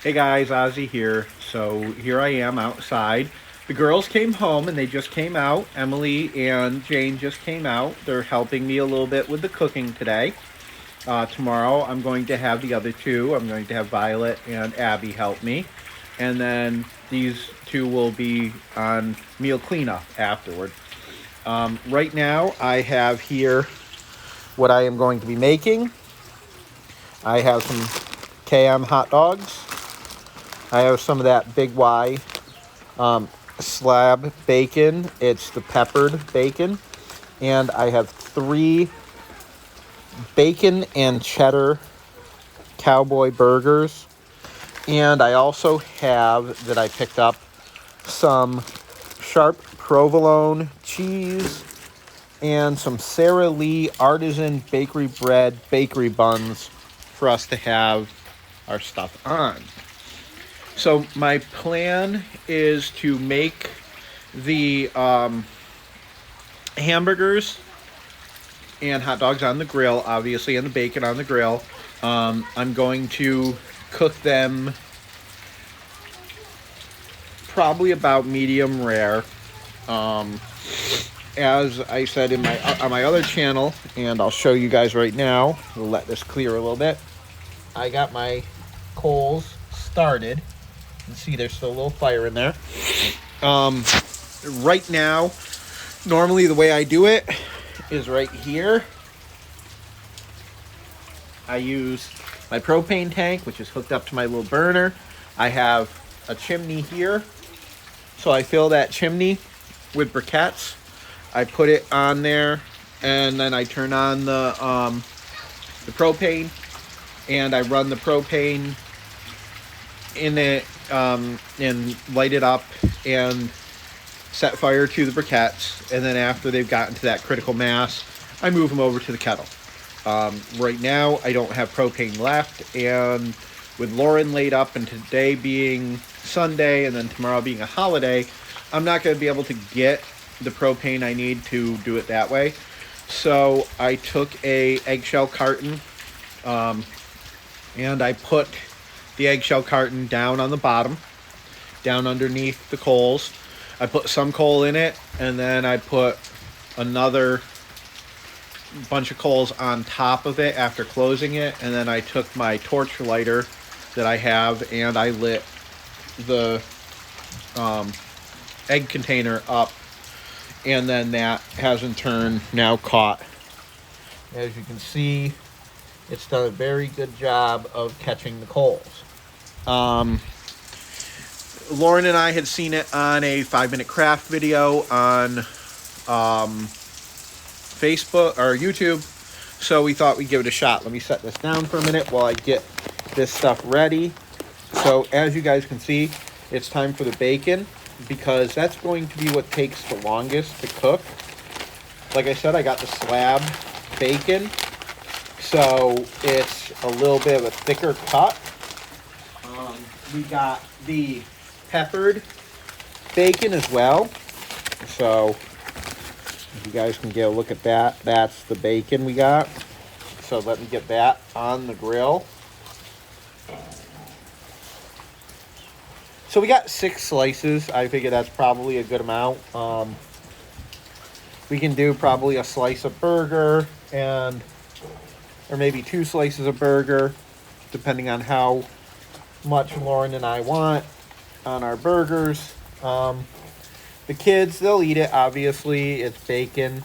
Hey guys, Ozzy here. So here I am outside. The girls came home and they just came out. Emily and Jane just came out. They're helping me a little bit with the cooking today. Tomorrow I'm going to have the other two. I'm going to have Violet and Abby help me. And then these two will be on meal cleanup afterward. Right now I have here what I am going to be making. I have some KM hot dogs. I have some of that Big Y slab bacon. It's the peppered bacon. And I have 3 bacon and cheddar cowboy burgers. And I also have, that I picked up, some sharp provolone cheese and some Sara Lee artisan bakery bread bakery buns for us to have our stuff on. So my plan is to make the hamburgers and hot dogs on the grill, obviously, and the bacon on the grill. I'm going to cook them probably about medium rare. As I said in my on my other channel, and I'll show you guys right now. We'll let this clear a little bit. I got my coals started. You can see there's still a little fire in there. Right now, normally the way I do it is right here. I use my propane tank, which is hooked up to my little burner. I have a chimney here. So I fill that chimney with briquettes. I put it on there, and then I turn on the propane, and I run the propane in it and light it up and set fire to the briquettes. And then after they've gotten to that critical mass, I move them over to the kettle. Right now, I don't have propane left, and with Lauren laid up and today being Sunday and then tomorrow being a holiday, I'm not going to be able to get the propane I need to do it that way. So I took a eggshell carton and I put the eggshell carton down on the bottom, down underneath the coals. I put some coal in it, and then I put another bunch of coals on top of it after closing it, and then I took my torch lighter that I have and I lit the egg container up, and then that has in turn now caught. As you can see, it's done a very good job of catching the coals. Lauren and I had seen it on a 5-minute craft video on Facebook or YouTube, so we thought we'd give it a shot. Let me set this down for a minute while I get this stuff ready. So as you guys can see, it's time for the bacon, because that's going to be what takes the longest to cook. Like I said, I got the slab bacon, so it's a little bit of a thicker cut. We got the peppered bacon as well. So if you guys can get a look at that, that's the bacon we got. So let me get that on the grill. So we got 6 slices. I figure that's probably a good amount. We can do probably a slice of burger or maybe 2 slices of burger, depending on how much Lauren and I want on our burgers. The kids, they'll eat it, obviously. It's bacon.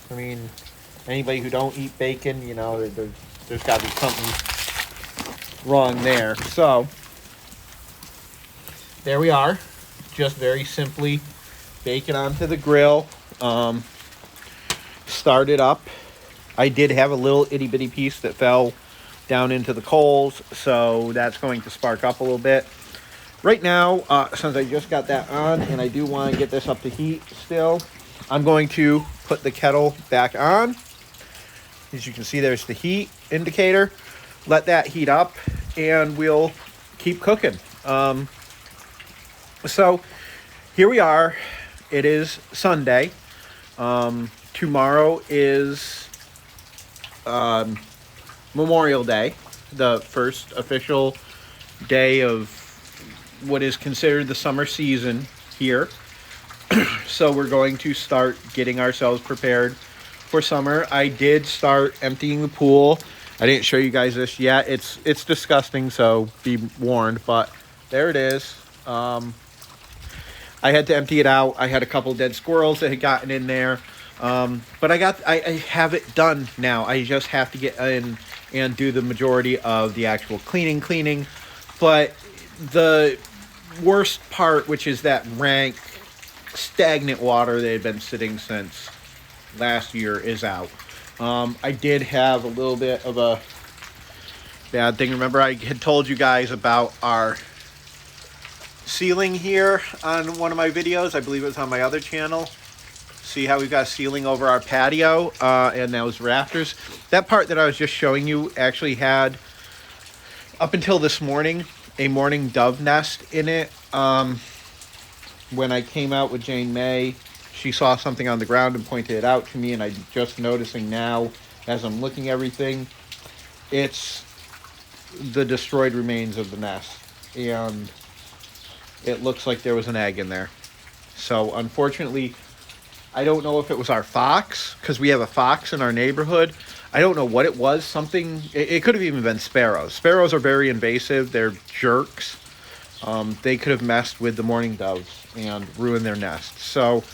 I mean, anybody who don't eat bacon, you know, there's got to be something wrong there. So there we are. Just very simply bacon onto the grill. Start it up. I did have a little itty bitty piece that fell down into the coals, so that's going to spark up a little bit. Right now, since I just got that on and I do want to get this up to heat still, I'm going to put the kettle back on. As you can see, there's the heat indicator. Let that heat up and we'll keep cooking. So here we are. It is Sunday. Tomorrow is Memorial Day, the first official day of what is considered the summer season here. So we're going to start getting ourselves prepared for summer. I did start emptying the pool. I didn't show you guys this yet. It's disgusting, so be warned, but there it is. I had to empty it out. I had a couple dead squirrels that had gotten in there. But I have it done now. I just have to get in and do the majority of the actual cleaning. But the worst part, which is that rank, stagnant water that had been sitting since last year, is out. I did have a little bit of a bad thing. Remember, I had told you guys about our ceiling here on one of my videos. I believe it was on my other channel. See how we've got ceiling over our patio and those rafters. That part that I was just showing you actually had, up until this morning, a mourning dove nest in it. When I came out with Jane May, she saw something on the ground and pointed it out to me, and I'm just noticing now as I'm looking at everything, it's the destroyed remains of the nest, and it looks like there was an egg in there. So unfortunately, I don't know if it was our fox, because we have a fox in our neighborhood. I don't know what it was. Something, it could have even been sparrows. Sparrows are very invasive. They're jerks. They could have messed with the mourning doves and ruined their nest. So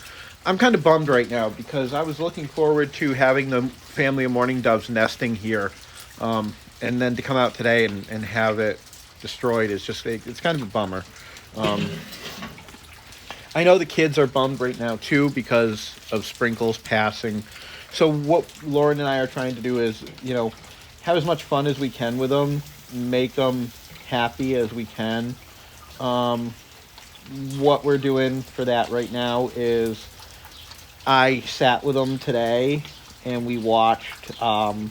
I'm kind of bummed right now, because I was looking forward to having the family of mourning doves nesting here. And then to come out today and have it destroyed is just, it's kind of a bummer. I know the kids are bummed right now too because of Sprinkles passing. So what Lauren and I are trying to do is, have as much fun as we can with them, make them happy as we can. What we're doing for that right now is I sat with them today and we watched the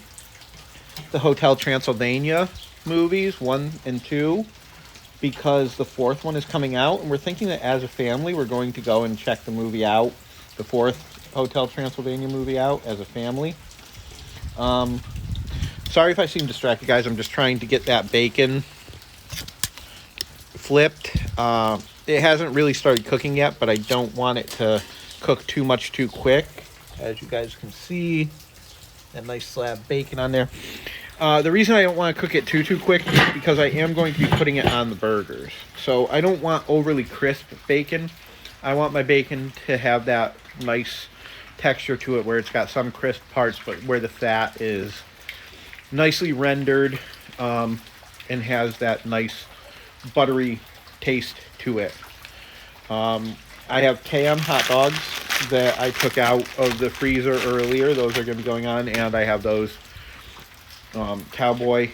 Hotel Transylvania movies 1 and 2. Because the 4th one is coming out, and we're thinking that as a family, we're going to go and check the movie out, the 4th Hotel Transylvania movie out as a family. Sorry if I seem distracted, guys. I'm just trying to get that bacon flipped. It hasn't really started cooking yet, but I don't want it to cook too much too quick. As you guys can see, that nice slab bacon on there. The reason I don't want to cook it too quick is because I am going to be putting it on the burgers. So I don't want overly crisp bacon. I want my bacon to have that nice texture to it where it's got some crisp parts, but where the fat is nicely rendered and has that nice buttery taste to it. I have KM hot dogs that I took out of the freezer earlier. Those are going to be going on, and I have those Cowboy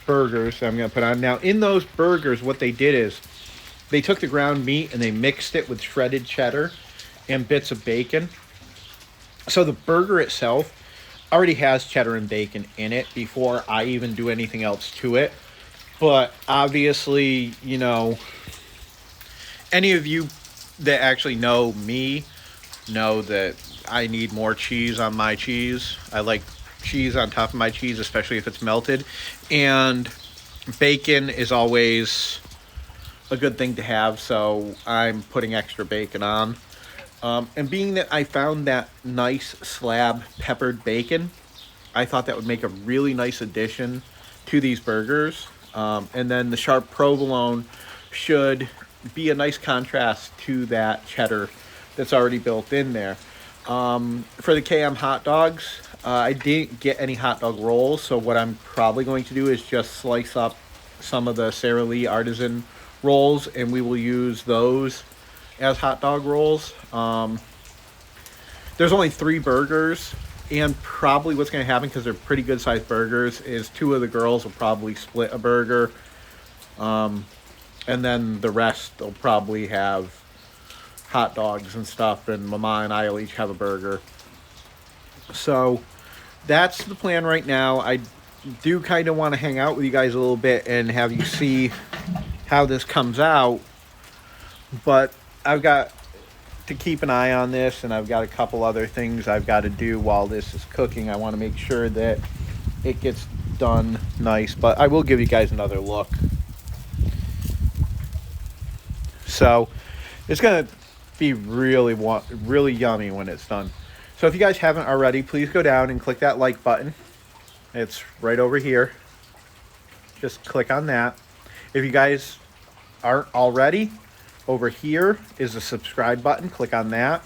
burgers that I'm going to put on. Now, in those burgers, what they did is they took the ground meat and they mixed it with shredded cheddar and bits of bacon. So the burger itself already has cheddar and bacon in it before I even do anything else to it. But obviously, any of you that actually know me know that I need more cheese on my cheese. I like cheese on top of my cheese, especially if it's melted, and bacon is always a good thing to have, so I'm putting extra bacon on. And being that I found that nice slab peppered bacon, I thought that would make a really nice addition to these burgers. And then the sharp provolone should be a nice contrast to that cheddar that's already built in there. For the KM hot dogs, I didn't get any hot dog rolls, so what I'm probably going to do is just slice up some of the Sara Lee artisan rolls, and we will use those as hot dog rolls. There's only 3 burgers, and probably what's going to happen, because they're pretty good sized burgers, is 2 of the girls will probably split a burger, and then the rest will probably have hot dogs and stuff, and Mama and I will each have a burger. So that's the plan right now. I do kind of want to hang out with you guys a little bit and have you see how this comes out, but I've got to keep an eye on this, and I've got a couple other things I've got to do while this is cooking. I want to make sure that it gets done nice, but I will give you guys another look. So it's gonna be really yummy when it's done. So if you guys haven't already, please go down and click that like button. It's right over here. Just click on that. If you guys aren't already, over here is the subscribe button. Click on that.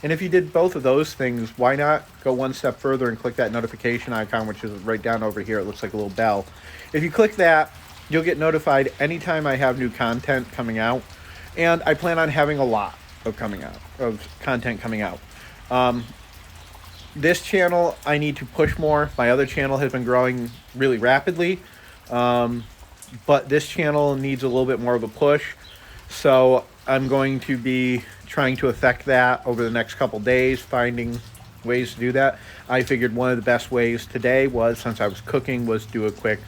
And if you did both of those things, why not go one step further and click that notification icon, which is right down over here. It looks like a little bell. If you click that, you'll get notified anytime I have new content coming out. And I plan on having a lot of content coming out. This channel, I need to push more. My other channel has been growing really rapidly. But this channel needs a little bit more of a push. So I'm going to be trying to affect that over the next couple days, finding ways to do that. I figured one of the best ways today was, since I was cooking, was do a quick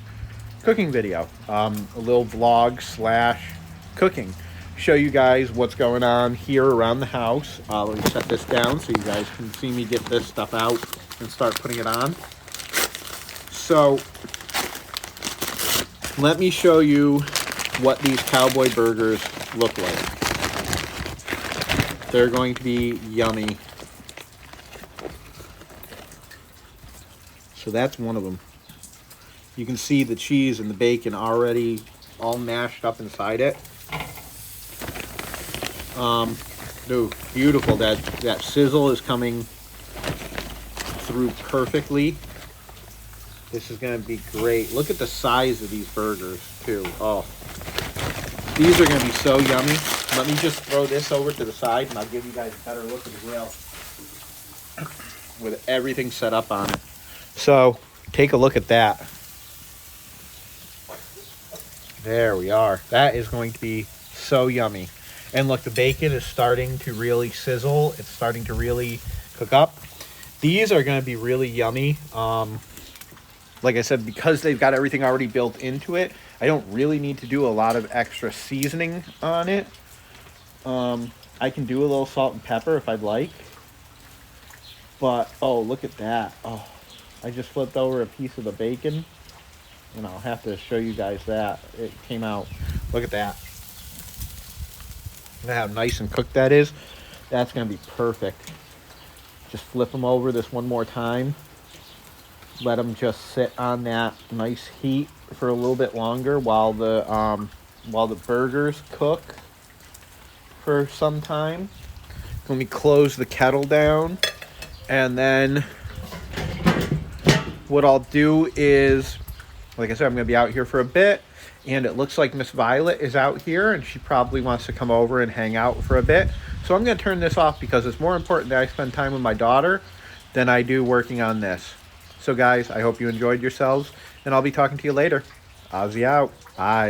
cooking video. A little vlog / cooking. Show you guys what's going on here around the house. Let me set this down so you guys can see me get this stuff out and start putting it on. So let me show you what these cowboy burgers look like. They're going to be yummy. So that's one of them. You can see the cheese and the bacon already all mashed up inside it. Dude, beautiful. That sizzle is coming through perfectly. This is going to be great. Look at the size of these burgers, too. Oh, these are going to be so yummy. Let me just throw this over to the side, and I'll give you guys a better look at the grill with everything set up on it. So, take a look at that. There we are. That is going to be so yummy. And look, the bacon is starting to really sizzle. It's starting to really cook up. These are going to be really yummy. Like I said, because they've got everything already built into it, I don't really need to do a lot of extra seasoning on it. I can do a little salt and pepper if I'd like. But, oh, look at that. Oh, I just flipped over a piece of the bacon. And I'll have to show you guys that. It came out. Look at that. Look at how nice and cooked that is. That's going to be perfect. Just flip them over this one more time. Let them just sit on that nice heat for a little bit longer while the burgers cook for some time. Let me close the kettle down, and then what I'll do is, like I said, I'm going to be out here for a bit, and it looks like Miss Violet is out here, and she probably wants to come over and hang out for a bit. So I'm going to turn this off because it's more important that I spend time with my daughter than I do working on this. So guys, I hope you enjoyed yourselves, and I'll be talking to you later. Ozzy out. Bye.